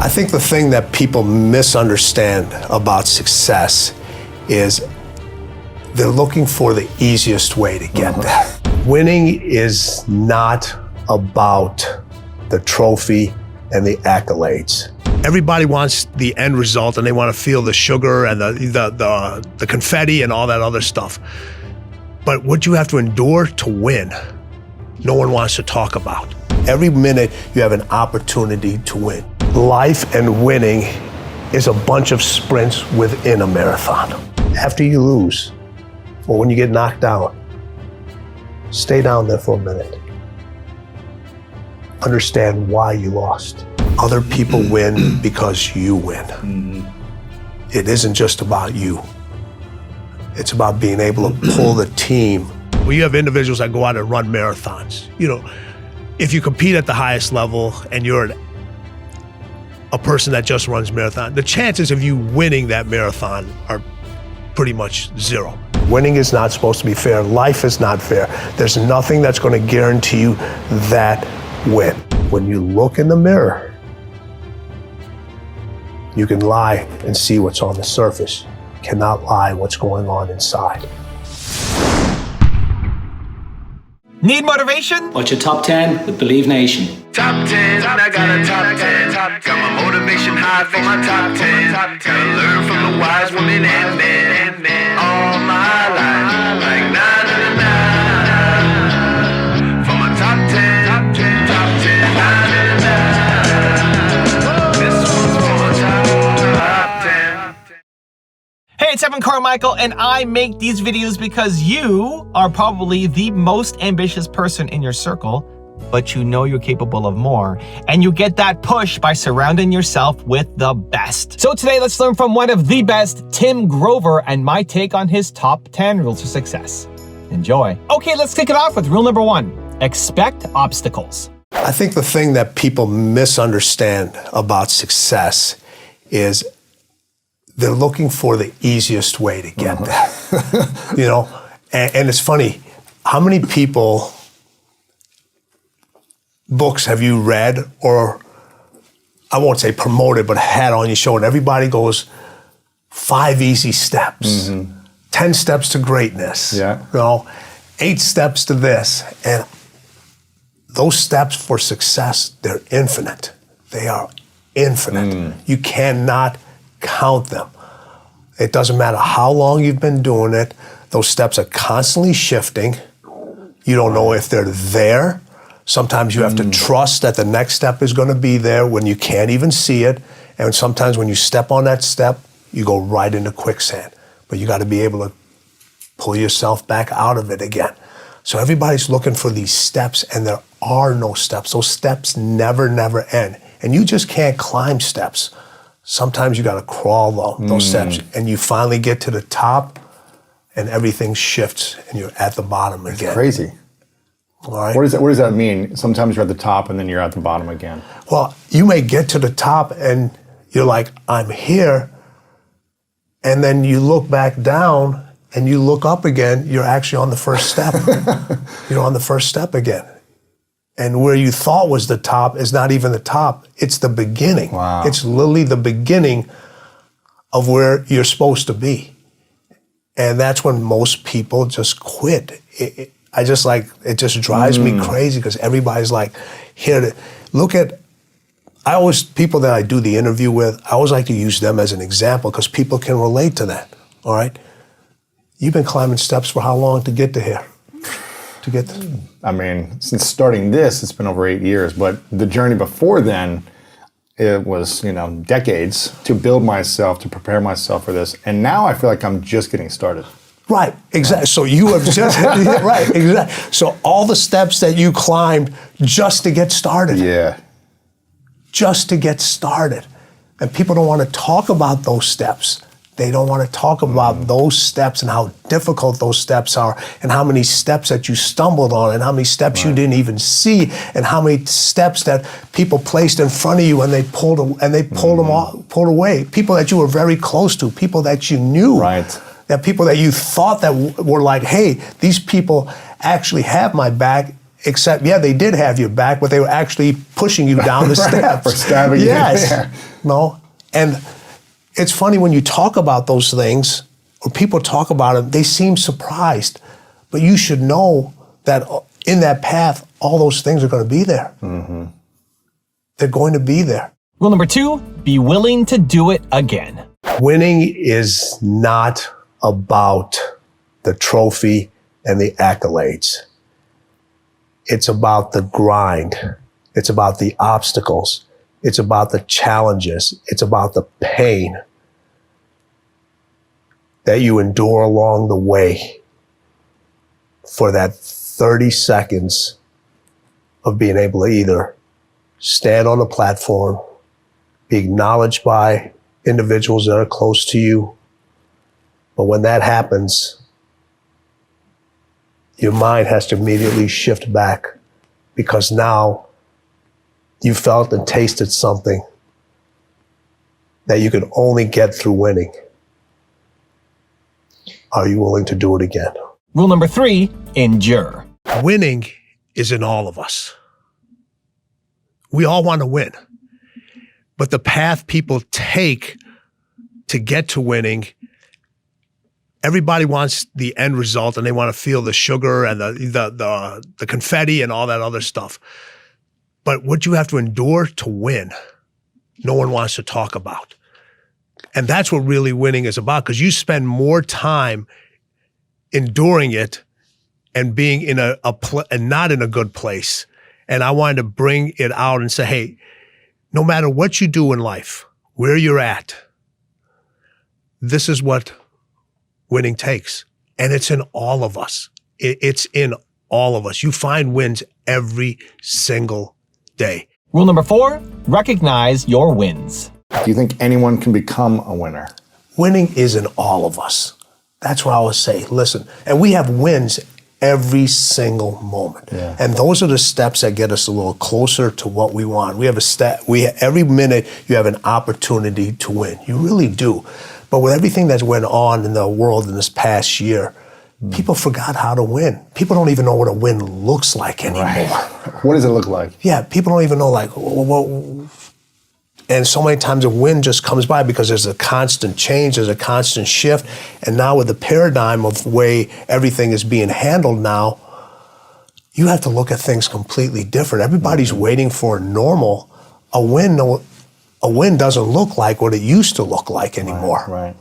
I think the thing that people misunderstand about success is they're looking for the easiest way to get there. Winning is not about the trophy and the accolades. Everybody wants the end result and they want to feel the sugar and the confetti and all that other stuff. But what you have to endure to win, no one wants to talk about. Every minute you have an opportunity to win. Life and winning is a bunch of sprints within a marathon. After you lose, or when you get knocked down, stay down there for a minute. Understand why you lost. Other people win because you win. It isn't just about you. It's about being able to pull the team. Well, you have individuals that go out and run marathons. You know, if you compete at the highest level and you're a person that just runs marathon, the chances of you winning that marathon are pretty much zero. Winning is not supposed to be fair. Life is not fair. There's nothing that's going to guarantee you that win. When you look in the mirror, you can lie and see what's on the surface. You cannot lie what's going on inside. Need motivation? Watch your top 10 with Believe Nation. Top 10, I got a top 10. Got my motivation high for my top 10. Gotta learn from the wise women and men. All my life, like 9 to 9. For my top 10, top 10, 9 to 9. This one's for my top 10. Hey, it's Carmichael, and I make these videos because you are probably the most ambitious person in your circle, but you know you're capable of more, and you get that push by surrounding yourself with the best. So today, let's learn from one of the best, Tim Grover, and my take on his top 10 rules for success. Enjoy. Okay, let's kick it off with rule number 1. Expect obstacles. I think the thing that people misunderstand about success is they're looking for the easiest way to get there. You know, and it's funny, how many books have you read, or I won't say promoted, but had on your show, and everybody goes 5 easy steps, 10 steps to greatness, you know, 8 steps to this. And those steps for success, they're infinite. They are infinite. You cannot count them. It doesn't matter how long you've been doing it. Those steps are constantly shifting. You don't know if they're there. Sometimes you have to trust that the next step is going to be there when you can't even see it. And sometimes when you step on that step, you go right into quicksand. But you got to be able to pull yourself back out of it again. So everybody's looking for these steps, and there are no steps. Those steps never end. And you just can't climb steps. Sometimes you got to crawl those steps, and you finally get to the top, and everything shifts, and you're at the bottom again. It's crazy. All right. What does that mean? Sometimes you're at the top, and then you're at the bottom again. Well, you may get to the top, and you're like, I'm here, and then you look back down, and you look up again. You're actually on the first step. You're on the first step again. And where you thought was the top is not even the top. It's the beginning. Wow. It's literally the beginning of where you're supposed to be. And that's when most people just quit. It just drives me crazy because everybody's like, people that I do the interview with, I always like to use them as an example because people can relate to that, all right? You've been climbing steps for how long to get to here? I mean, since starting this, it's been over 8 years, but the journey before then, it was, decades to build myself, to prepare myself for this. And now I feel like I'm just getting started. Right, exactly. So you have just, right, exactly. So all the steps that you climbed just to get started. Yeah. Just to get started. And people don't want to talk about those steps. They don't want to talk about those steps and how difficult those steps are and how many steps that you stumbled on and how many steps you didn't even see and how many steps that people placed in front of you and they pulled away. People that you were very close to, people that you knew. Right. That people that you thought that were like, hey, these people actually have my back, except, yeah, they did have your back, but they were actually pushing you down the steps. For stabbing you. Yes. Yeah. No. And it's funny when you talk about those things, or people talk about them, they seem surprised. But you should know that in that path, all those things are going to be there. Mm-hmm. They're going to be there. Rule number 2, be willing to do it again. Winning is not about the trophy and the accolades. It's about the grind. It's about the obstacles. It's about the challenges. It's about the pain that you endure along the way for that 30 seconds of being able to either stand on a platform, be acknowledged by individuals that are close to you. But when that happens, your mind has to immediately shift back, because now you felt and tasted something that you could only get through winning. Are you willing to do it again? Rule number 3, endure. Winning is in all of us. We all want to win. But the path people take to get to winning, everybody wants the end result, and they want to feel the sugar and the confetti and all that other stuff. But what you have to endure to win, no one wants to talk about. And that's what really winning is about, because you spend more time enduring it and being in and not in a good place. And I wanted to bring it out and say, hey, no matter what you do in life, where you're at, this is what winning takes. And it's in all of us. It's in all of us. You find wins every single day. Rule number 4, recognize your wins. Do you think anyone can become a winner? Winning is in all of us. That's what I always say. Listen, and we have wins every single moment. Yeah. And those are the steps that get us a little closer to what we want. We have every minute you have an opportunity to win. You really do. But with everything that's went on in the world in this past year, people forgot how to win. People don't even know what a win looks like anymore. Right. What does it look like? Yeah, people don't even know, like, and so many times a win just comes by because there's a constant change, there's a constant shift. And now with the paradigm of the way everything is being handled now, you have to look at things completely different. Everybody's waiting for normal. A win doesn't look like what it used to look like anymore. Right.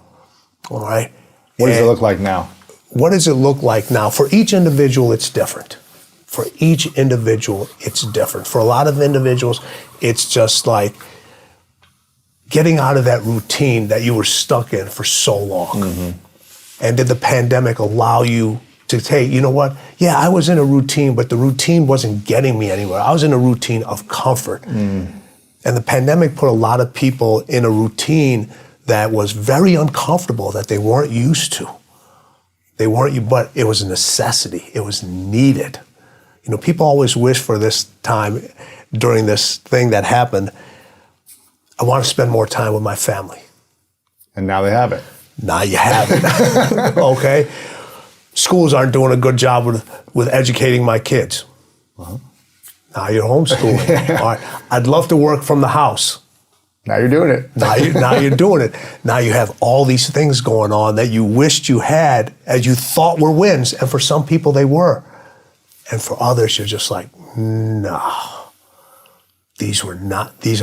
All right. What does it look like now? What does it look like now? For each individual, it's different. For each individual, it's different. For a lot of individuals, it's just like getting out of that routine that you were stuck in for so long. Mm-hmm. And did the pandemic allow you to say, you know what? Yeah, I was in a routine, but the routine wasn't getting me anywhere. I was in a routine of comfort. Mm. And the pandemic put a lot of people in a routine that was very uncomfortable, that they weren't used to. But it was a necessity. It was needed. You know, people always wish for this time during this thing that happened, I want to spend more time with my family. And now they have it. Now you have it. Okay? Schools aren't doing a good job with educating my kids. Uh-huh. Now you're homeschooling. Yeah. All right. I'd love to work from the house. Now you're doing it. Now you're doing it. Now you have all these things going on that you wished you had, as you thought were wins, and for some people they were. And for others, you're just like, no. These are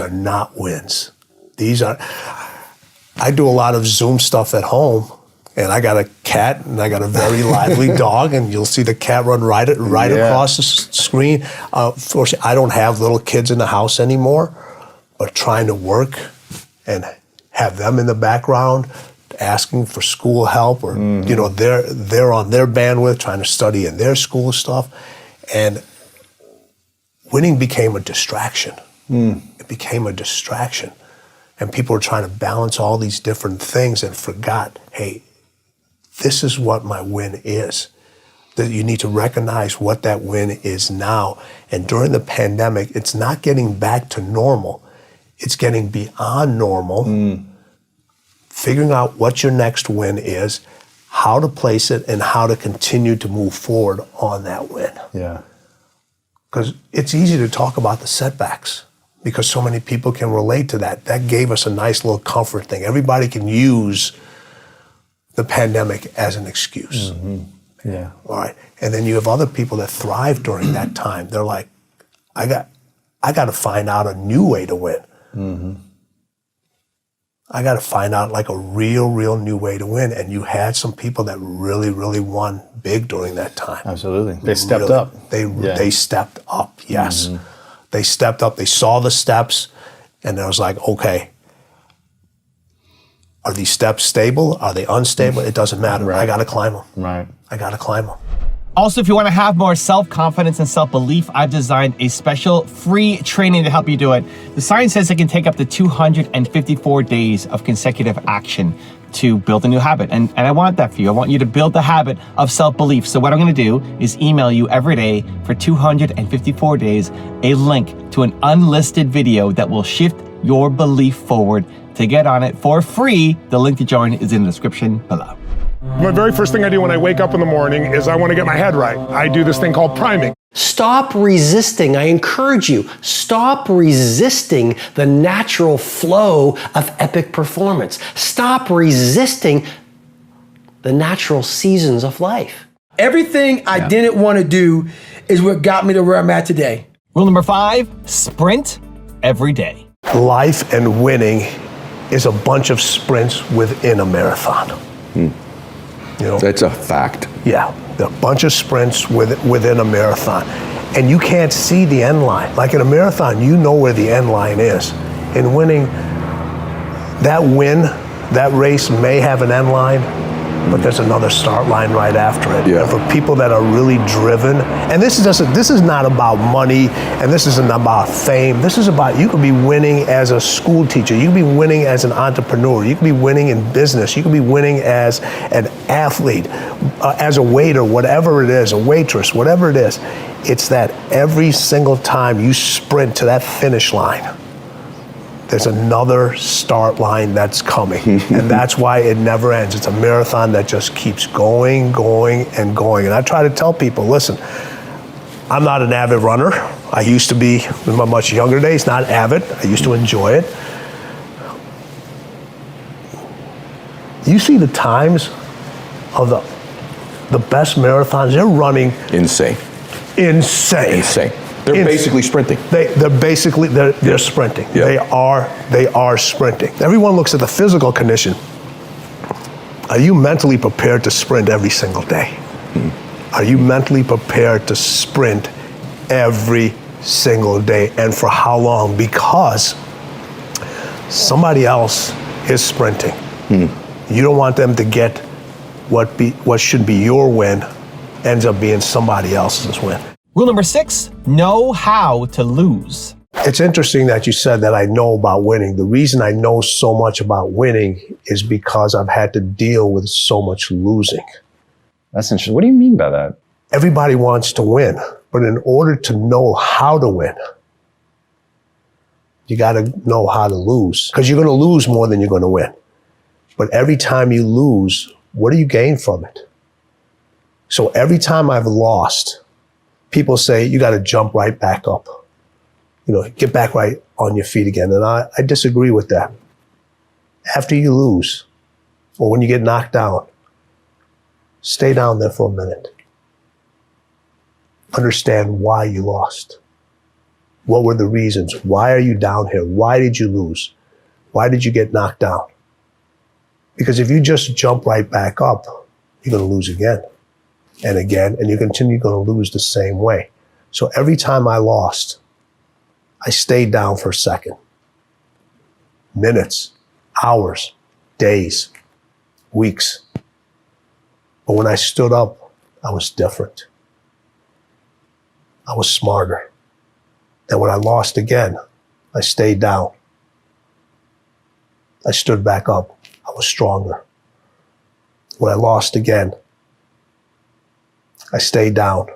not wins. I do a lot of Zoom stuff at home, and I got a cat, and I got a very lively dog, and you'll see the cat run right across the screen. Fortunately, I don't have little kids in the house anymore, but trying to work and have them in the background, asking for school help, or you know, they're on their bandwidth, trying to study in their school stuff, and winning became a distraction. It became a distraction. And people were trying to balance all these different things and forgot, hey, this is what my win is. That you need to recognize what that win is now. And during the pandemic, it's not getting back to normal. It's getting beyond normal, figuring out what your next win is, how to place it, and how to continue to move forward on that win. Yeah. Because it's easy to talk about the setbacks. because so many people can relate to that. That gave us a nice little comfort thing. Everybody can use the pandemic as an excuse. Yeah. All right. And then you have other people that thrive during that time. They're like, I got to find out a new way to win. I got to find out like a real new way to win. And you had some people that really won big during that time. Absolutely. They stepped up. They stepped up, yes. They stepped up. They saw the steps, and it was like, okay, are these steps stable? Are they unstable? It doesn't matter. Right. I got to climb them. Right. I got to climb them. Also, if you want to have more self-confidence and self-belief, I've designed a special free training to help you do it. The science says it can take up to 254 days of consecutive action to build a new habit. And I want that for you. I want you to build the habit of self-belief. So what I'm going to do is email you every day for 254 days a link to an unlisted video that will shift your belief forward. To get on it for free, the link to join is in the description below. My very first thing I do when I wake up in the morning is I want to get my head right. I do this thing called priming. Stop resisting. I encourage you, stop resisting the natural flow of epic performance. Stop resisting the natural seasons of life. Everything I didn't want to do is what got me to where I'm at today. Rule number 5, sprint every day. Life and winning is a bunch of sprints within a marathon. You know? That's a fact. Yeah, a bunch of sprints within a marathon. And you can't see the end line. Like in a marathon, you know where the end line is. In winning, that race may have an end line, but there's another start line right after it. Yeah. And for people that are really driven, and this is not about money, and this isn't about fame. This is about, you could be winning as a school teacher, you could be winning as an entrepreneur, you could be winning in business, you could be winning as an athlete, as a waiter, whatever it is, a waitress, whatever it is. It's that every single time you sprint to that finish line, there's another start line that's coming. And that's why it never ends. It's a marathon that just keeps going. And I try to tell people, listen, I'm not an avid runner. I used to be in my much younger days, not avid. I used to enjoy it. You see the times of the best marathons, they're running Insane. They're basically sprinting. They're sprinting. Yeah. They are sprinting. Everyone looks at the physical condition. Are you mentally prepared to sprint every single day? Are you mentally prepared to sprint every single day? And for how long? Because somebody else is sprinting. You don't want them to get what should be your win ends up being somebody else's win. Rule number 6, know how to lose. It's interesting that you said that I know about winning. The reason I know so much about winning is because I've had to deal with so much losing. That's interesting. What do you mean by that? Everybody wants to win, but in order to know how to win, you got to know how to lose, because you're going to lose more than you're going to win. But every time you lose, what do you gain from it? So every time I've lost, people say, you got to jump right back up. Get back right on your feet again. And I disagree with that. After you lose, or when you get knocked down, stay down there for a minute. Understand why you lost. What were the reasons? Why are you down here? Why did you lose? Why did you get knocked down? Because if you just jump right back up, you're going to lose again and again, and you continue going to lose the same way. So every time I lost, I stayed down for a second. Minutes, hours, days, weeks. But when I stood up, I was different. I was smarter. And when I lost again, I stayed down. I stood back up. I was stronger. When I lost again, I stayed down.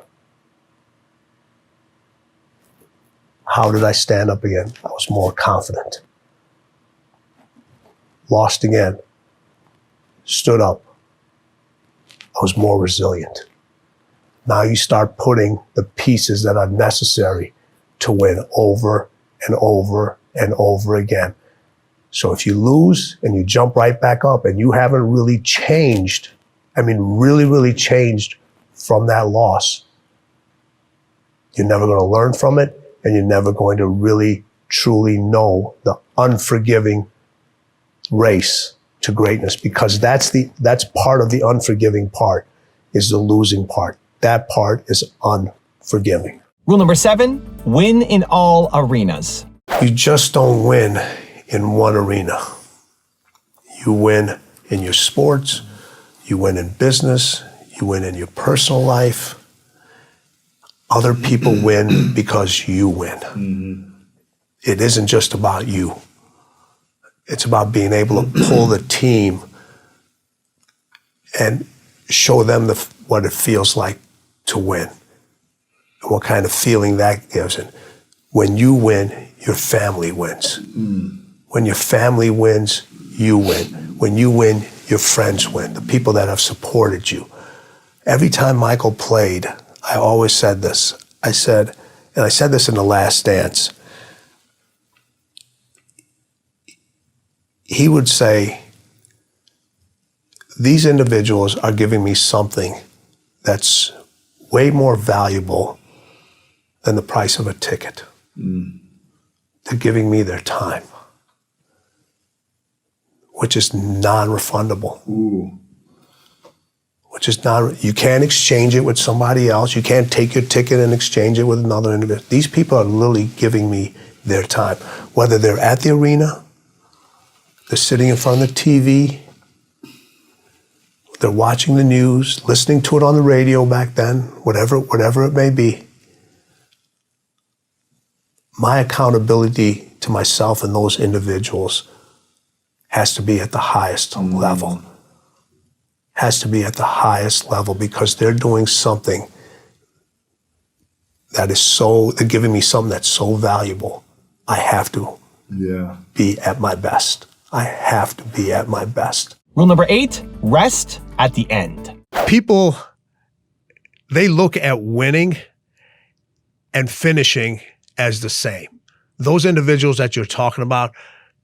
How did I stand up again? I was more confident. Lost again. Stood up. I was more resilient. Now you start putting the pieces that are necessary to win over and over and over again. So if you lose and you jump right back up and you haven't really changed, really changed from that loss, you're never going to learn from it, and you're never going to really, truly know the unforgiving race to greatness, because that's part of the unforgiving part, is the losing part. That part is unforgiving. Rule number 7, win in all arenas. You just don't win in one arena. You win in your sports, you win in business, you win in your personal life. Other people win because you win. It isn't just about you. It's about being able to pull the team and show them what it feels like to win and what kind of feeling that gives. And when you win, your family wins. When your family wins, you win. When you win, your friends win, the people that have supported you. Every time Michael played, I always said this. I said this in The Last Dance. He would say, these individuals are giving me something that's way more valuable than the price of a ticket. They're giving me their time, which is non-refundable. Which is not, you can't exchange it with somebody else. You can't take your ticket and exchange it with another individual. These people are literally giving me their time. Whether they're at the arena, they're sitting in front of the TV, they're watching the news, listening to it on the radio back then, whatever it may be. My accountability to myself and those individuals has to be at the highest level. Has to be at the highest level, because they're doing something that is they're giving me something that's so valuable. I have to be at my best. I have to be at my best. Rule number 8, rest at the end. People, they look at winning and finishing as the same. Those individuals that you're talking about,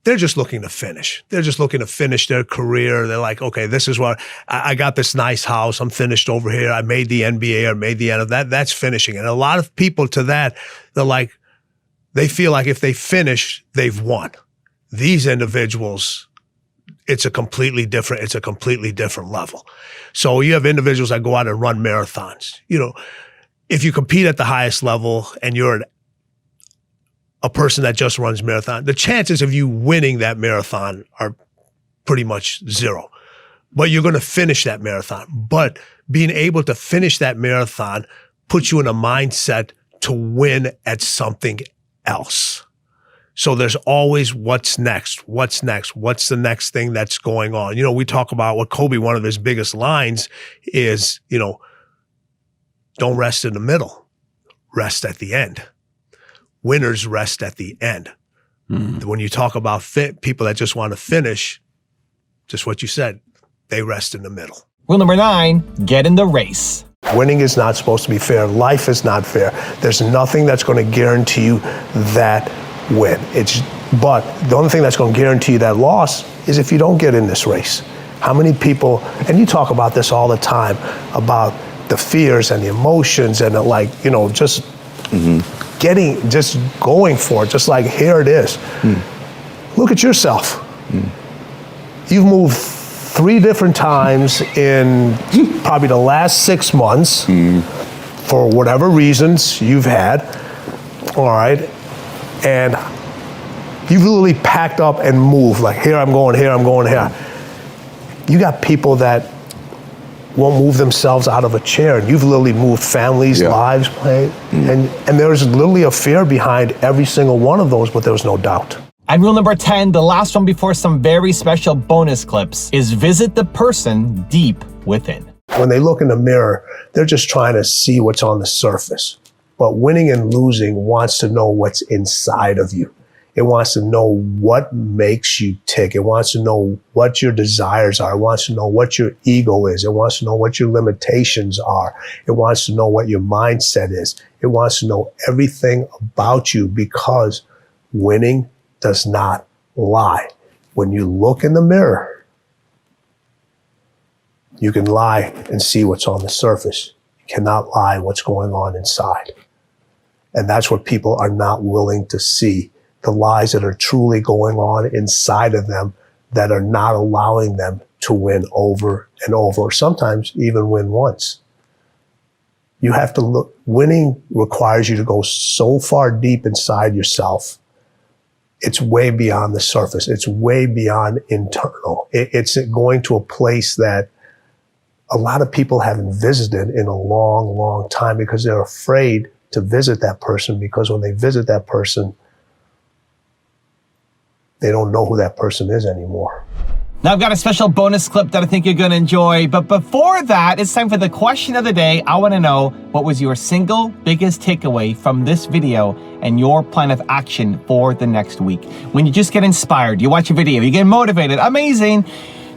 they're just looking to finish. They're just looking to finish their career. They're like, okay, this is what, I got this nice house. I'm finished over here. I made the NBA or made the NFL. That's finishing. And a lot of people to that, they're like, they feel like if they finish, they've won. These individuals, it's a completely different level. So you have individuals that go out and run marathons. You know, if you compete at the highest level and you're a person that just runs marathon, the chances of you winning that marathon are pretty much zero. But you're going to finish that marathon. But being able to finish that marathon puts you in a mindset to win at something else. So there's always what's next, what's the next thing that's going on. You know, we talk about what Kobe, one of his biggest lines is, you know, don't rest in the middle, rest at the end. Winners rest at the end. When you talk about people that just want to finish, just what you said, they rest in the middle. Rule number 9, get in the race. Winning is not supposed to be fair. Life is not fair. There's nothing that's going to guarantee you that win. But the only thing that's going to guarantee you that loss is if you don't get in this race. How many people, and you talk about this all the time, about the fears and the emotions and just going for it, just like, here it is. Look at yourself. You've moved 3 different times in probably the last 6 months for whatever reasons you've had, all right? And you've literally packed up and moved, like, here I'm going, here I'm going, here. You got people that won't move themselves out of a chair, and you've literally moved families, lives, and there's literally a fear behind every single one of those, but there's no doubt. And rule number 10, the last one before some very special bonus clips, is visit the person deep within. When they look in the mirror, they're just trying to see what's on the surface. But winning and losing wants to know what's inside of you. It wants to know what makes you tick. It wants to know what your desires are. It wants to know what your ego is. It wants to know what your limitations are. It wants to know what your mindset is. It wants to know everything about you, because Winning does not lie. When you look in the mirror, you can lie and see what's on the surface. You cannot lie what's going on inside. And that's what people are not willing to see. The lies that are truly going on inside of them that are not allowing them to win over and over, or sometimes even win once. You have to look, winning requires you to go so far deep inside yourself. It's way beyond the surface. It's way beyond internal. It's going to a place that a lot of people haven't visited in a long, long time because they're afraid to visit that person, because when they visit that person, they don't know who that person is anymore. Now I've got a special bonus clip that I think you're gonna enjoy, but before that, it's time for the question of the day. I wanna know, what was your single biggest takeaway from this video and your plan of action for the next week? When you just get inspired, you watch a video, you get motivated, amazing.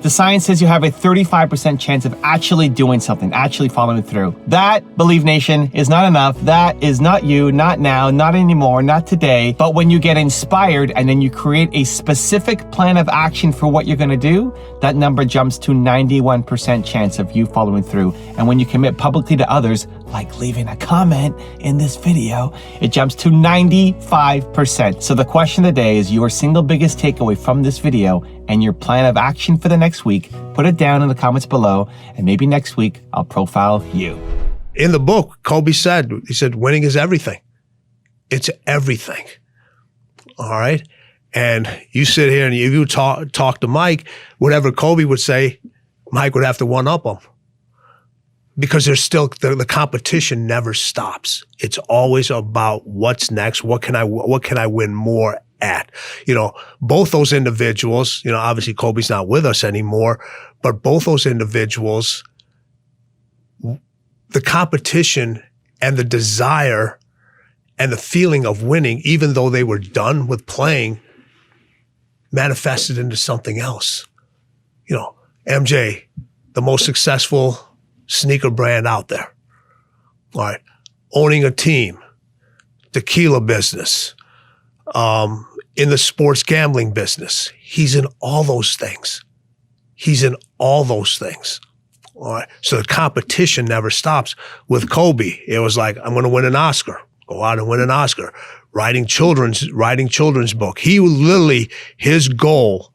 The science says you have a 35% chance of actually doing something, actually following through. That, Believe Nation, is not enough. That is not you, not now, not anymore, not today. But when you get inspired and then you create a specific plan of action for what you're gonna do, that number jumps to 91% chance of you following through. And when you commit publicly to others, like leaving a comment in this video, it jumps to 95%. So the question of the day is your single biggest takeaway from this video and your plan of action for the next week. Put it down in the comments below, and maybe next week I'll profile you. In the book, Kobe said, he said, winning is everything. It's everything. All right? And you sit here and you talk to Mike, whatever Kobe would say, Mike would have to one-up him. Because there's still, the competition never stops. It's always about what's next, what can I win more at? You know, both those individuals, you know, obviously Kobe's not with us anymore, but both those individuals, the competition and the desire and the feeling of winning, even though they were done with playing, manifested into something else. You know, MJ, the most successful sneaker brand out there. All right. Owning a team, tequila business, in the sports gambling business. He's in all those things. He's in all those things. All right. So the competition never stops. With Kobe, it was like, I'm going to win an Oscar. Go out and win an Oscar. Writing children's book. He literally, his goal,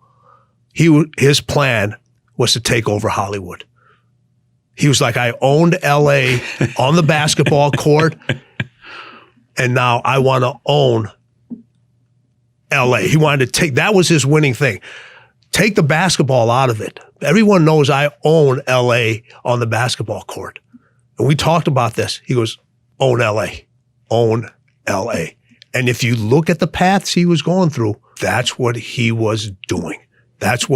his plan was to take over Hollywood. He was like, I owned LA on the basketball court, and now I want to own LA. He wanted to take, that was his winning thing. Take the basketball out of it. Everyone knows I own LA on the basketball court. And we talked about this. He goes, own LA, own LA. And if you look at the paths he was going through, that's what he was doing. That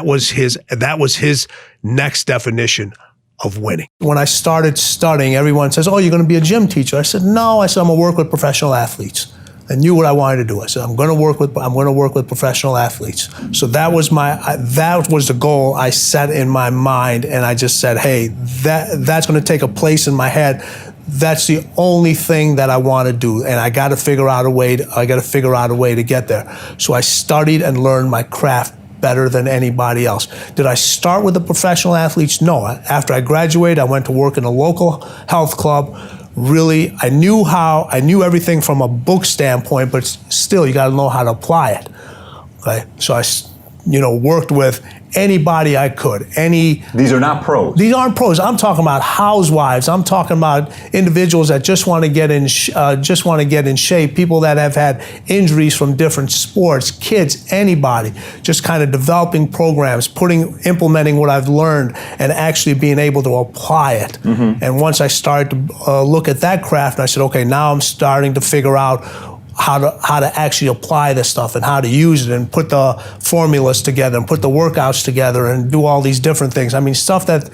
was his next definition of winning. When I started studying, everyone says, oh, you're going to be a gym teacher. I said, no. I said, I'm going to work with professional athletes. I knew what I wanted to do. I said, I'm going to work with professional athletes. So that was the goal I set in my mind. And I just said, hey, that's going to take a place in my head. That's the only thing that I want to do. And I got to figure out a way to get there. So I studied and learned my craft better than anybody else. Did I start with the professional athletes? No. After I graduated, I went to work in a local health club. Really, I knew everything from a book standpoint, but still, you got to know how to apply it. Okay, so I, worked with anybody I could. These are not pros. These aren't pros. I'm talking about housewives. I'm talking about individuals that just want to get in shape. People that have had injuries from different sports, kids, anybody. Just kind of developing programs, implementing what I've learned, and actually being able to apply it. Mm-hmm. And once I started to look at that craft, I said, okay, now I'm starting to figure out how to actually apply this stuff and how to use it and put the formulas together and put the workouts together and do all these different things. I mean, stuff that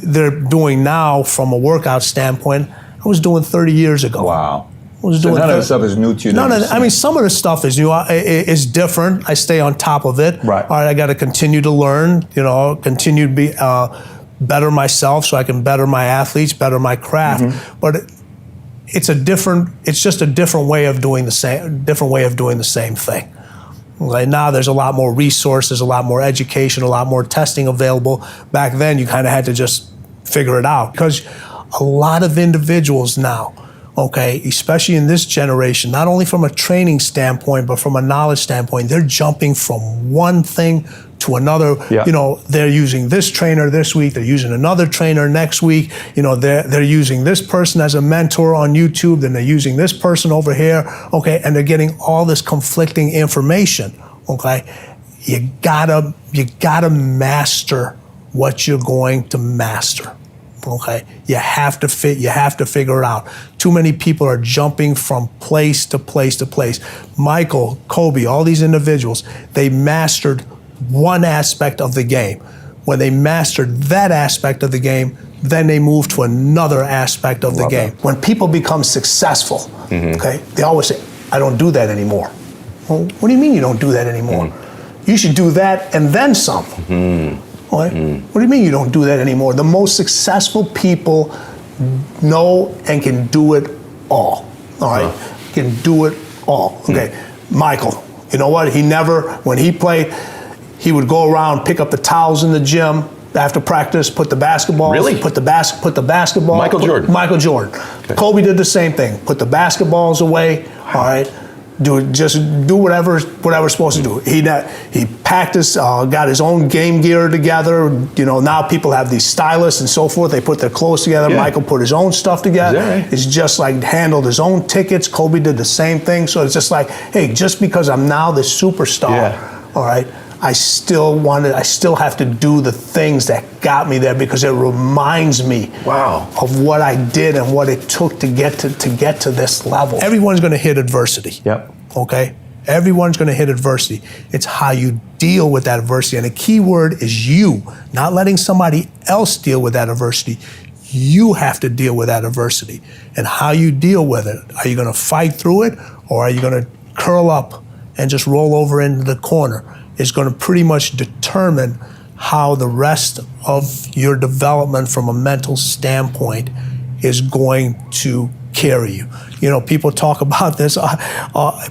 they're doing now from a workout standpoint, I was doing 30 years ago. Wow. So none of the stuff is new to you? Some of the stuff is new. Is different. I stay on top of it. Right. All right, I got to continue to learn, continue to be better myself so I can better my athletes, better my craft. Mm-hmm. But it's just a different way of doing the same thing. Right now, there's a lot more resources, a lot more education, a lot more testing available. Back then, you kind of had to just figure it out, because a lot of individuals now, okay, especially in this generation, not only from a training standpoint, but from a knowledge standpoint, they're jumping from one thing to another. Yeah. You know, they're using this trainer this week, they're using another trainer next week. You know, they're using this person as a mentor on YouTube, then they're using this person over here, okay, and they're getting all this conflicting information, okay? You gotta master what you're going to master. Okay, you have to figure it out. Too many people are jumping from place to place to place. Michael, Kobe, all these individuals, they mastered one aspect of the game. When they mastered that aspect of the game, then they move to another aspect of the game. When people become successful, okay, they always say, I don't do that anymore. Well, what do you mean you don't do that anymore? You should do that and then some. What do you mean you don't do that anymore? The most successful people know and can do it all. All right, can do it all. Okay, Michael, you know what? When he played, he would go around, pick up the towels in the gym after practice, put the basketballs. Really? Put the basketball. Michael Jordan. Michael Jordan. Okay. Kobe did the same thing. Put the basketballs away. All right. Just do whatever's supposed to do. He practiced, got his own game gear together. You know, now people have these stylists and so forth. They put their clothes together. Yeah. Michael put his own stuff together. Right? It's just like handled his own tickets. Kobe did the same thing. So it's just like, hey, just because I'm now the superstar, all right, I still have to do the things that got me there, because it reminds me of what I did and what it took to get to this level. Everyone's going to hit adversity. Yep. Okay? Everyone's going to hit adversity. It's how you deal with that adversity. And the key word is you, not letting somebody else deal with that adversity. You have to deal with that adversity. And how you deal with it. Are you going to fight through it, or are you going to curl up and just roll over into the corner? Is going to pretty much determine how the rest of your development from a mental standpoint is going to carry you. You know, people talk about this.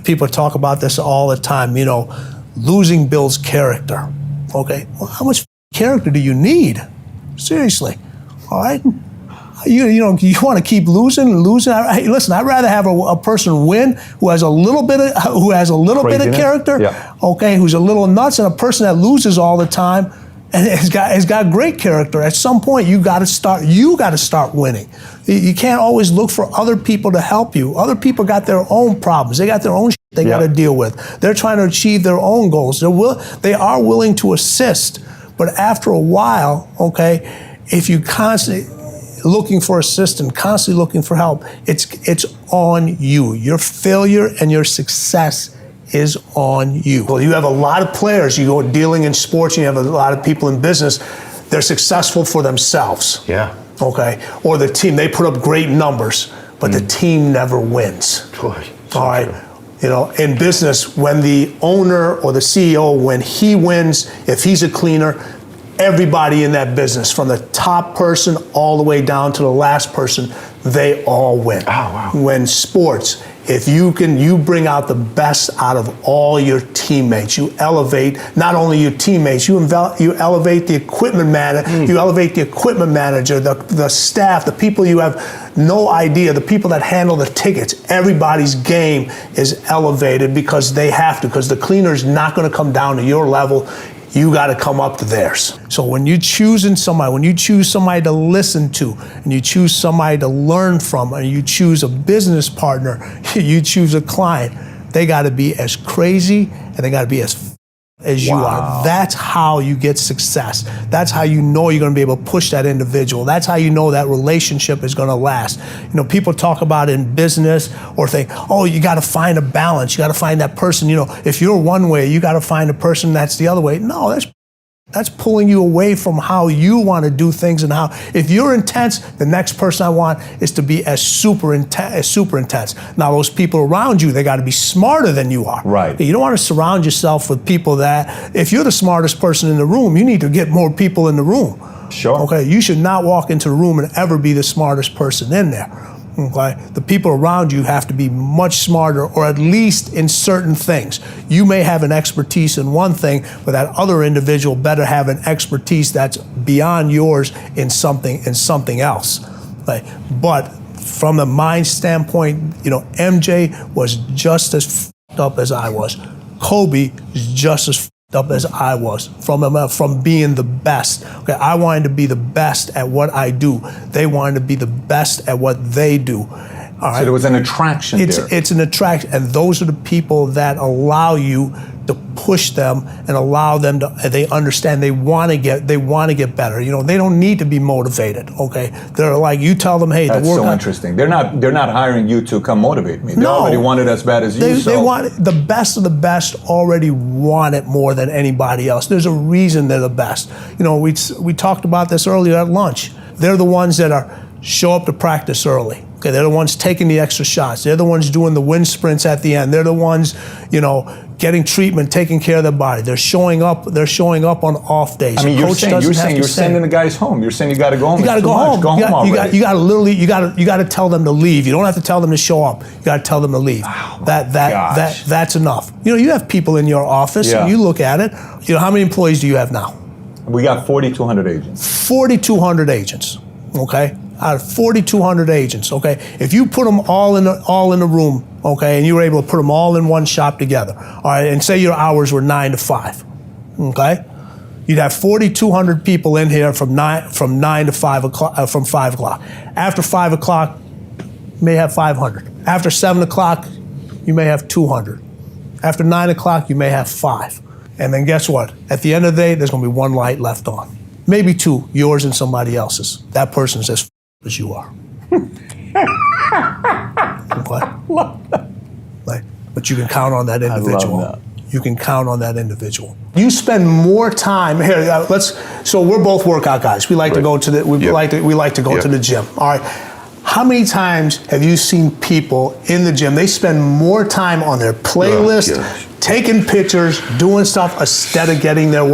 People talk about this all the time. You know, losing builds character. Okay, well, how much character do you need? Seriously, all right. You want to keep losing. Hey, listen, I'd rather have a person win who has a little bit of character, okay, who's a little nuts, than a person that loses all the time and has got great character. At some point, you got to start winning. You can't always look for other people to help you. Other people got their own problems. They got their own shit they got to deal with. They're trying to achieve their own goals. They are willing to assist, but after a while, okay, if you constantly looking for assistance, constantly looking for help, it's on you. Your failure and your success is on you. Well, you have a lot of players, you go dealing in sports, and you have a lot of people in business, they're successful for themselves. Yeah. Okay. Or the team, they put up great numbers, but the team never wins. Boy, all right. True. You know, in business, when the owner or the CEO, when he wins, if he's a cleaner, everybody in that business, from the top person all the way down to the last person, they all win. Oh, wow. When sports, if you bring out the best out of all your teammates. You elevate not only your teammates, you elevate the equipment manager, you elevate the equipment manager, the staff, the people you have no idea, the people that handle the tickets. Everybody's game is elevated because they have to, because the cleaner's not going to come down to your level. You got to come up to theirs. So when you choose somebody to listen to, and you choose somebody to learn from, and you choose a business partner, you choose a client, they got to be as crazy and they got to be as you are. That's how you get success. That's how you know you're going to be able to push that individual. That's how you know that relationship is going to last. You know, people talk about in business or think, oh, you got to find a balance. You got to find that person. You know, if you're one way, you got to find a person that's the other way. No, that's pulling you away from how you want to do things, and how, if you're intense, the next person I want is to be as super intense. Now, those people around you, they got to be smarter than you are. Right. You don't want to surround yourself with people that, if you're the smartest person in the room, you need to get more people in the room. Sure. Okay, you should not walk into the room and ever be the smartest person in there. Okay? The people around you have to be much smarter, or at least in certain things. You may have an expertise in one thing, but that other individual better have an expertise that's beyond yours in something else. Right? But from a mind standpoint, MJ was just as f***ed up as I was. Kobe is just as f***ed up as I was from being the best. Okay, I wanted to be the best at what I do. They wanted to be the best at what they do. All right? So there was an attraction there. It's an attraction, and those are the people that allow you to push them and allow them to. They understand they want to get better. They don't need to be motivated. Okay, they're like, you tell them, hey, that's the workout. So interesting. They're not hiring you to come motivate me. They already want it as bad as you. They want it, the best of the best. Already want it more than anybody else. There's a reason they're the best. We talked about this earlier at lunch. They're the ones that show up to practice early. Okay, they're the ones taking the extra shots. They're the ones doing the wind sprints at the end. They're the ones, getting treatment, taking care of their body. They're showing up on off days. I mean, you're sending the guys home. You're saying you got to go home. You got to go home. Go home already. You got to tell them to leave. You don't have to tell them to show up. You got to tell them to leave. Oh, that's enough. You have people in your office, and you look at it. How many employees do you have now? We got 4,200 agents. 4,200 agents. Okay. Out of 4,200 agents, okay? If you put them all in the room, okay, and you were able to put them all in one shop together, all right, and say your hours were 9 to 5, okay? You'd have 4,200 people in here from 9 to 5 o'clock, from 5 o'clock. After 5 o'clock, you may have 500. After 7 o'clock, you may have 200. After 9 o'clock, you may have 5. And then guess what? At the end of the day, there's gonna be one light left on. Maybe 2, yours and somebody else's. That person's as as you are. But you can count on that individual. I love that. You can count on that individual. You spend more time here. So we're both workout guys. We like to go to the. We like to go to the gym. All right. How many times have you seen people in the gym? They spend more time on their playlist, taking pictures, doing stuff instead of getting their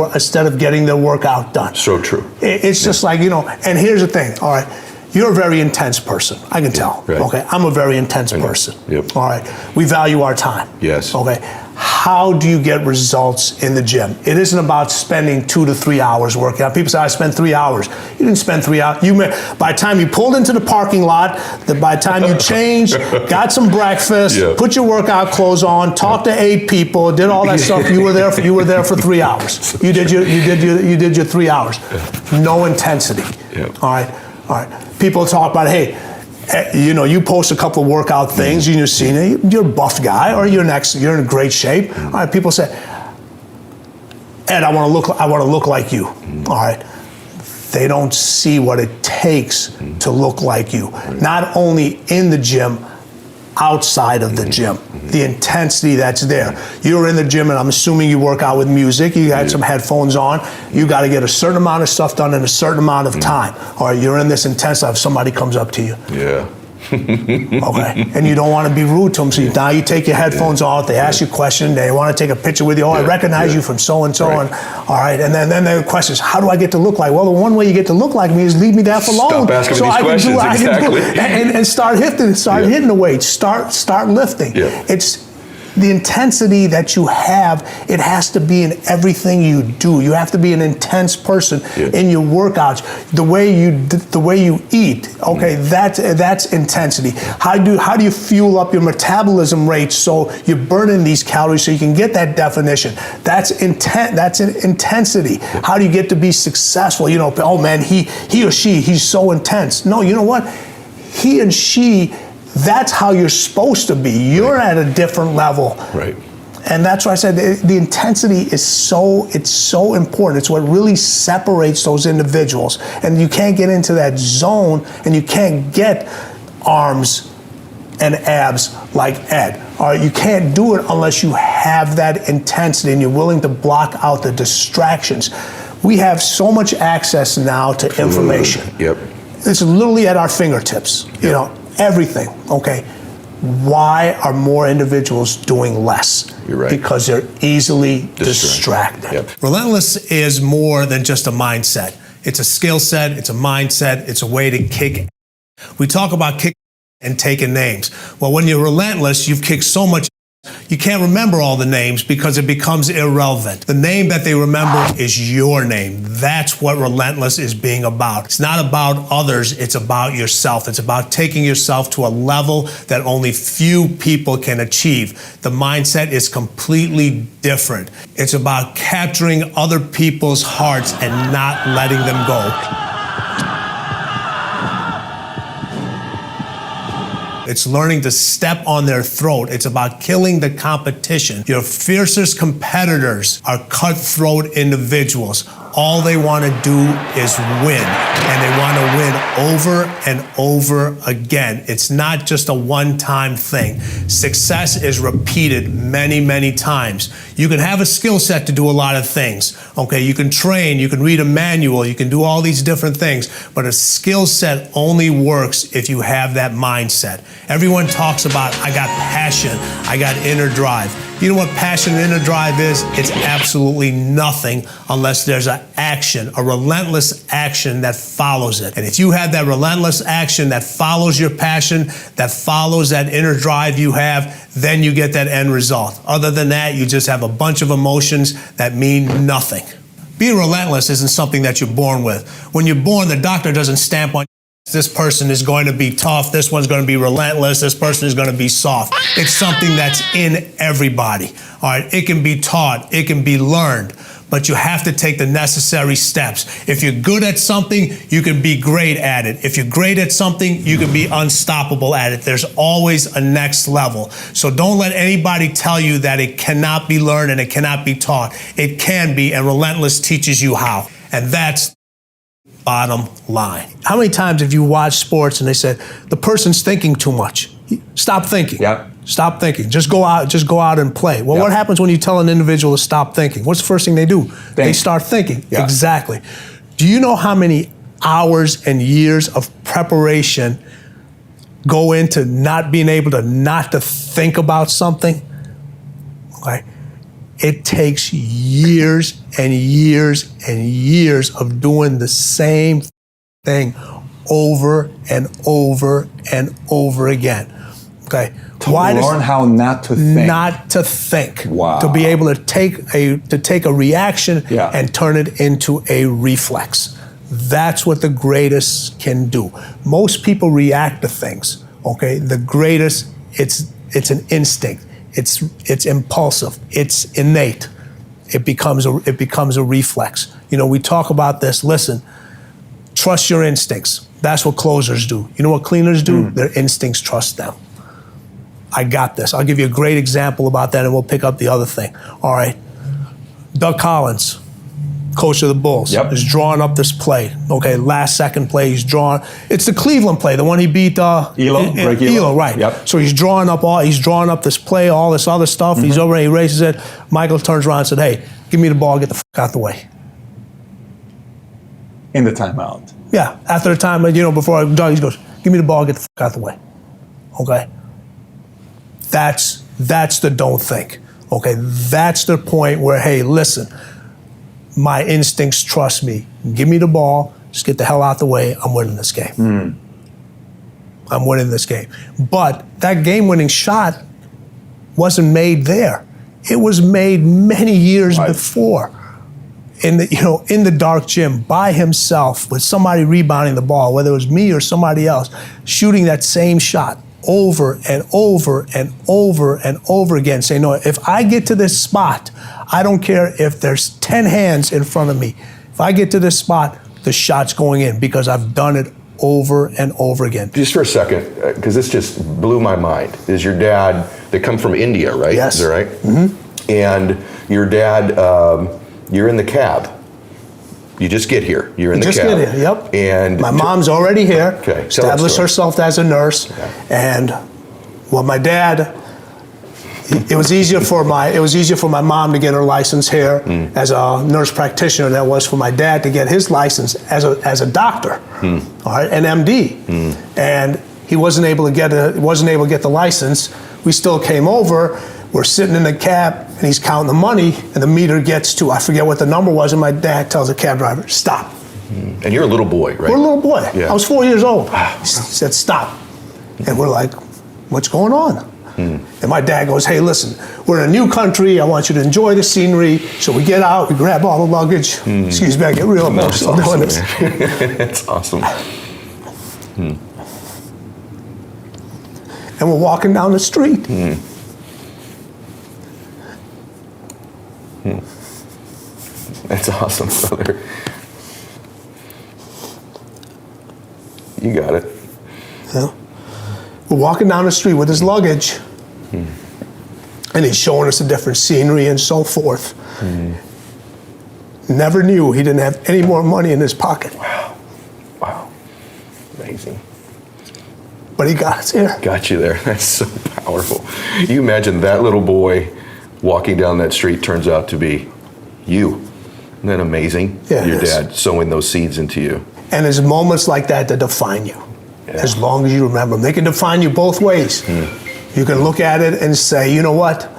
workout done. So true. It's just like And here's the thing. All right. You're a very intense person. I can tell. Right. Okay. I'm a very intense person. Yep. All right. We value our time. Yes. Okay. How do you get results in the gym? It isn't about spending 2 to 3 hours working out. People say, I spent 3 hours. You didn't spend 3 hours. By the time you pulled into the parking lot, by the time you changed, got some breakfast, put your workout clothes on, talked to 8 people, did all that stuff, you were there for 3 hours. You did your 3 hours. No intensity. Yep. All right. People talk about, hey, you post a couple of workout things, you're seeing it, you're a buff guy, or you're in great shape. All right, people say, Ed, I want to look like you. All right. They don't see what it takes to look like you. Not only in the gym, outside of the gym. The intensity that's there. You're in the gym, and I'm assuming you work out with music. You had some headphones on. You got to get a certain amount of stuff done in a certain amount of time. Or you're in this intense stuff. Somebody comes up to you. Yeah. Okay. And you don't want to be rude to them. So now you take your headphones off. They ask you a question. They want to take a picture with you. Oh, I recognize you from so-and-so. Right. All right. And then the question is, how do I get to look like? Well, the one way you get to look like me is leave me there for long. Stop asking me these questions. Exactly. And start hitting the weights. Start lifting. Yeah. It's the intensity that you have. It has to be in everything you do. You have to be an intense person in your workouts. The way you eat. Okay, that's intensity. How do you fuel up your metabolism rate so you're burning these calories so you can get that definition? That's intent. That's an intensity. How do you get to be successful? Oh man, he or she, he's so intense. No, you know what? He and she. That's how you're supposed to be. You're at a different level. Right. And that's why I said the intensity is so important. It's what really separates those individuals. And you can't get into that zone, and you can't get arms and abs like Ed. All right, you can't do it unless you have that intensity and you're willing to block out the distractions. We have so much access now to information. Yep. It's literally at our fingertips. Everything, okay? Why are more individuals doing less? You're right. Because they're easily distracted. Yep. Relentless is more than just a mindset. It's a skill set, it's a mindset, it's a way to kick. We talk about kick and taking names. Well, when you're relentless, you've kicked so much, you can't remember all the names because it becomes irrelevant. The name that they remember is your name. That's what Relentless is being about. It's not about others, it's about yourself. It's about taking yourself to a level that only few people can achieve. The mindset is completely different. It's about capturing other people's hearts and not letting them go. It's learning to step on their throat. It's about killing the competition. Your fiercest competitors are cutthroat individuals. All they want to do is win, and they want to win over and over again. It's not just a one-time thing. Success is repeated many, many times. You can have a skill set to do a lot of things. Okay, you can train, you can read a manual, you can do all these different things, but a skill set only works if you have that mindset. Everyone talks about, I got passion, I got inner drive. You know what passion and inner drive is? It's absolutely nothing unless there's an action, a relentless action that follows it. And if you have that relentless action that follows your passion, that follows that inner drive you have, then you get that end result. Other than that, you just have a bunch of emotions that mean nothing. Being relentless isn't something that you're born with. When you're born, the doctor doesn't stamp on this person is going to be tough, this one's going to be relentless, this person is going to be soft. It's something that's in everybody. All right, it can be taught, it can be learned, but you have to take the necessary steps. If you're good at something, you can be great at it. If you're great at something, you can be unstoppable at it. There's always a next level. So don't let anybody tell you that it cannot be learned and it cannot be taught. It can be, and Relentless teaches you how. And that's bottom line. How many times have you watched sports and they said, the person's thinking too much? Stop thinking. Yep. Stop thinking. Just go out and play. Well, what happens when you tell an individual to stop thinking? What's the first thing they do? They start thinking. Yeah. Exactly. Do you know how many hours and years of preparation go into not being able to not to think about something? Okay. It takes years and years and years of doing the same thing over and over and over again. Okay. To learn how not to think. Not to think. Wow. To be able to take a reaction and turn it into a reflex. That's what the greatest can do. Most people react to things. Okay. The greatest, it's an instinct. It's impulsive. It's innate. It becomes a reflex. You know, we talk about this. Listen, trust your instincts. That's what closers do. You know what cleaners do? Their instincts trust them. I got this. I'll give you a great example about that, and we'll pick up the other thing. All right. Doug Collins, coach of the Bulls, is drawing up this play. Okay, last second play, he's drawing. It's the Cleveland play, the one he beat Elo, right? Yep. So he's drawing up this play, all this other stuff. He's over, he races it. Michael turns around and said, "Hey, give me the ball, get the fuck out the way." In the timeout. Yeah, after the time, you know, before Doug, he goes, "Give me the ball, get the fuck out the way." Okay. That's the don't think. Okay, that's the point where, hey, listen. My instincts trust me. Give me the ball. Just get the hell out the way. I'm winning this game. I'm winning this game. But that game-winning shot wasn't made there. It was made many years before. In the dark gym, by himself, with somebody rebounding the ball, whether it was me or somebody else, shooting that same shot over and over and over and over again, saying, no, if I get to this spot, I don't care if there's 10 hands in front of me. If I get to this spot, the shot's going in because I've done it over and over again. Just for a second, because this just blew my mind. Is your dad, they come from India, right? Yes. Is that right? Mm-hmm. And your dad, you're in the cab. You just get here. You're in the cab. Just get here, yep. And my mom's already here. Okay. Established herself as a nurse. Okay. And well, my dad, it was easier for my mom to get her license here as a nurse practitioner than it was for my dad to get his license as a doctor, all right, an MD. And he wasn't able to get the license. We still came over. We're sitting in the cab, and he's counting the money, and the meter gets to, I forget what the number was, and my dad tells the cab driver, stop. And you're a little boy, right? We're a little boy. Yeah. I was 4 years old. He said, stop. And we're like, what's going on? And my dad goes, hey, listen, we're in a new country. I want you to enjoy the scenery. So we get out, we grab all the luggage. Excuse me, I get real emotional doing this. That's awesome. And we're walking down the street. That's awesome, brother. You got it. Yeah. We're walking down the street with his luggage. And he's showing us the different scenery and so forth. Never knew he didn't have any more money in his pocket. Wow. Amazing. But he got us here. Got you there. That's so powerful. You imagine that little boy walking down that street turns out to be you. Isn't that amazing? Yeah, your dad sowing those seeds into you. And there's moments like that that define you. As long as you remember them. They can define you both ways. You can look at it and say, you know what?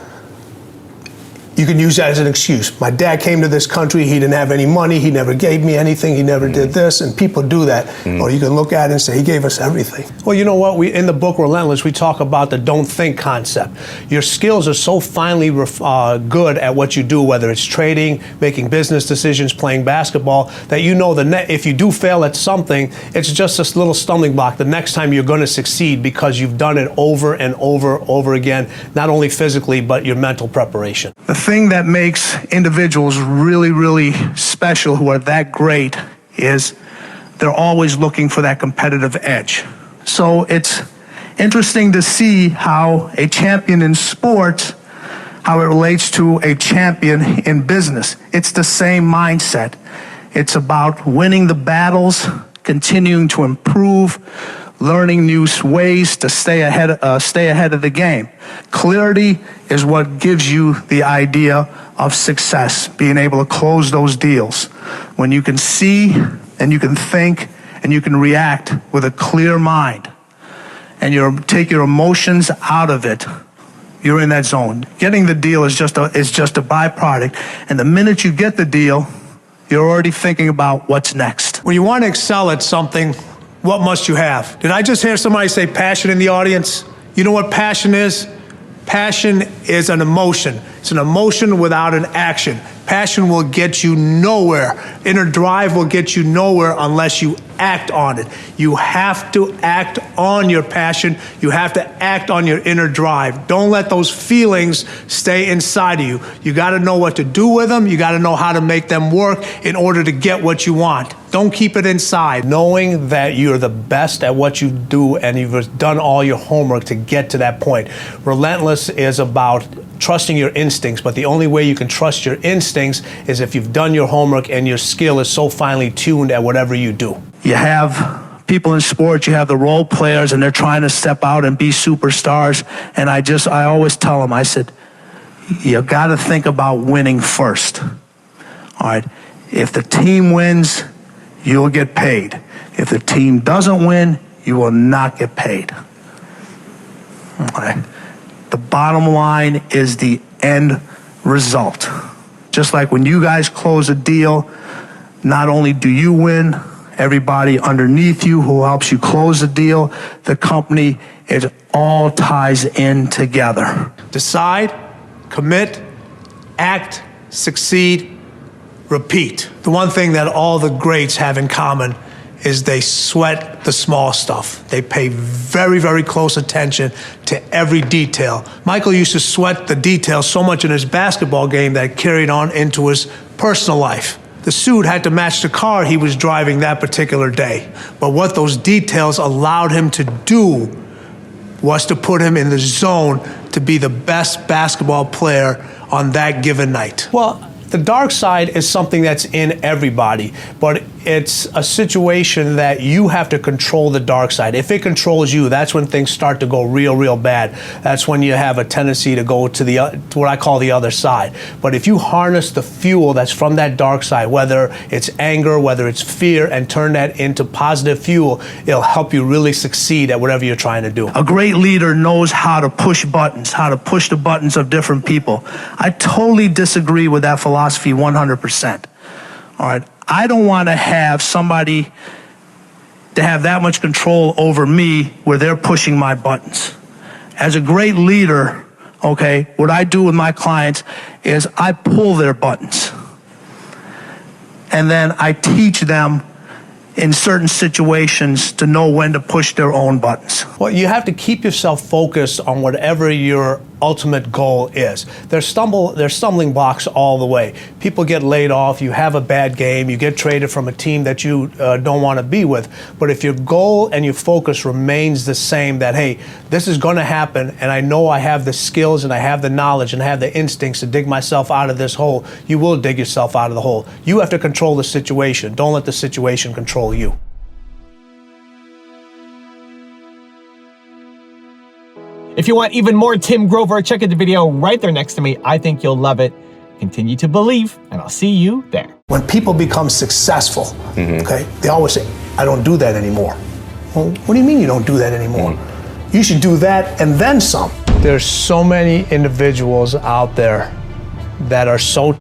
You can use that as an excuse. My dad came to this country, he didn't have any money, he never gave me anything, he never did this, and people do that. Or you can look at it and say, he gave us everything. Well, you know what? In the book Relentless, we talk about the don't think concept. Your skills are so finely good at what you do, whether it's trading, making business decisions, playing basketball, that you know if you do fail at something, it's just this little stumbling block. The next time you're going to succeed because you've done it over and over again, not only physically, but your mental preparation. The thing that makes individuals really, really special who are that great is they're always looking for that competitive edge. So it's interesting to see how a champion in sports, how it relates to a champion in business. It's the same mindset. It's about winning the battles, continuing to improve, learning new ways to stay ahead of the game. Clarity is what gives you the idea of success, being able to close those deals. When you can see and you can think and you can react with a clear mind and you take your emotions out of it, you're in that zone. Getting the deal is just a byproduct. And the minute you get the deal, you're already thinking about what's next. When you want to excel at something, what must you have? Did I just hear somebody say passion in the audience? You know what passion is? Passion is an emotion. It's an emotion without an action. Passion will get you nowhere. Inner drive will get you nowhere unless you act on it. You have to act on your passion. You have to act on your inner drive. Don't let those feelings stay inside of you. You got to know what to do with them. You got to know how to make them work in order to get what you want. Don't keep it inside. Knowing that you're the best at what you do and you've done all your homework to get to that point. Relentless is about trusting your instincts, but the only way you can trust your instincts is if you've done your homework and your skill is so finely tuned at whatever you do. You have people in sports, you have the role players, and they're trying to step out and be superstars. And I always tell them, I said, you got to think about winning first. All right. If the team wins, you'll get paid. If the team doesn't win, you will not get paid. All right. The bottom line is the end result. Just like when you guys close a deal, not only do you win, everybody underneath you who helps you close the deal, the company, it all ties in together. Decide, commit, act, succeed, repeat. The one thing that all the greats have in common is they sweat the small stuff. They pay very, very close attention to every detail. Michael used to sweat the details so much in his basketball game that it carried on into his personal life. The suit had to match the car he was driving that particular day. But what those details allowed him to do was to put him in the zone to be the best basketball player on that given night. Well, the dark side is something that's in everybody, but it's a situation that you have to control the dark side. If it controls you, that's when things start to go real, real bad. That's when you have a tendency to go to what I call the other side. But if you harness the fuel that's from that dark side, whether it's anger, whether it's fear, and turn that into positive fuel, it'll help you really succeed at whatever you're trying to do. A great leader knows how to push buttons, how to push the buttons of different people. I totally disagree with that philosophy 100%. All right. I don't want to have somebody to have that much control over me where they're pushing my buttons. As a great leader, okay, what I do with my clients is I pull their buttons. And then I teach them in certain situations to know when to push their own buttons. Well, you have to keep yourself focused on whatever your ultimate goal is. There's stumbling blocks all the way. People get laid off, you have a bad game, you get traded from a team that you don't want to be with. But if your goal and your focus remains the same, that, hey, this is going to happen, and I know I have the skills and I have the knowledge and I have the instincts to dig myself out of this hole, you will dig yourself out of the hole. You have to control the situation. Don't let the situation control you. If you want even more Tim Grover, check out the video right there next to me. I think you'll love it. Continue to believe, and I'll see you there. When people become successful, okay, they always say, I don't do that anymore. Well, what do you mean you don't do that anymore? You should do that and then some. There's so many individuals out there that are so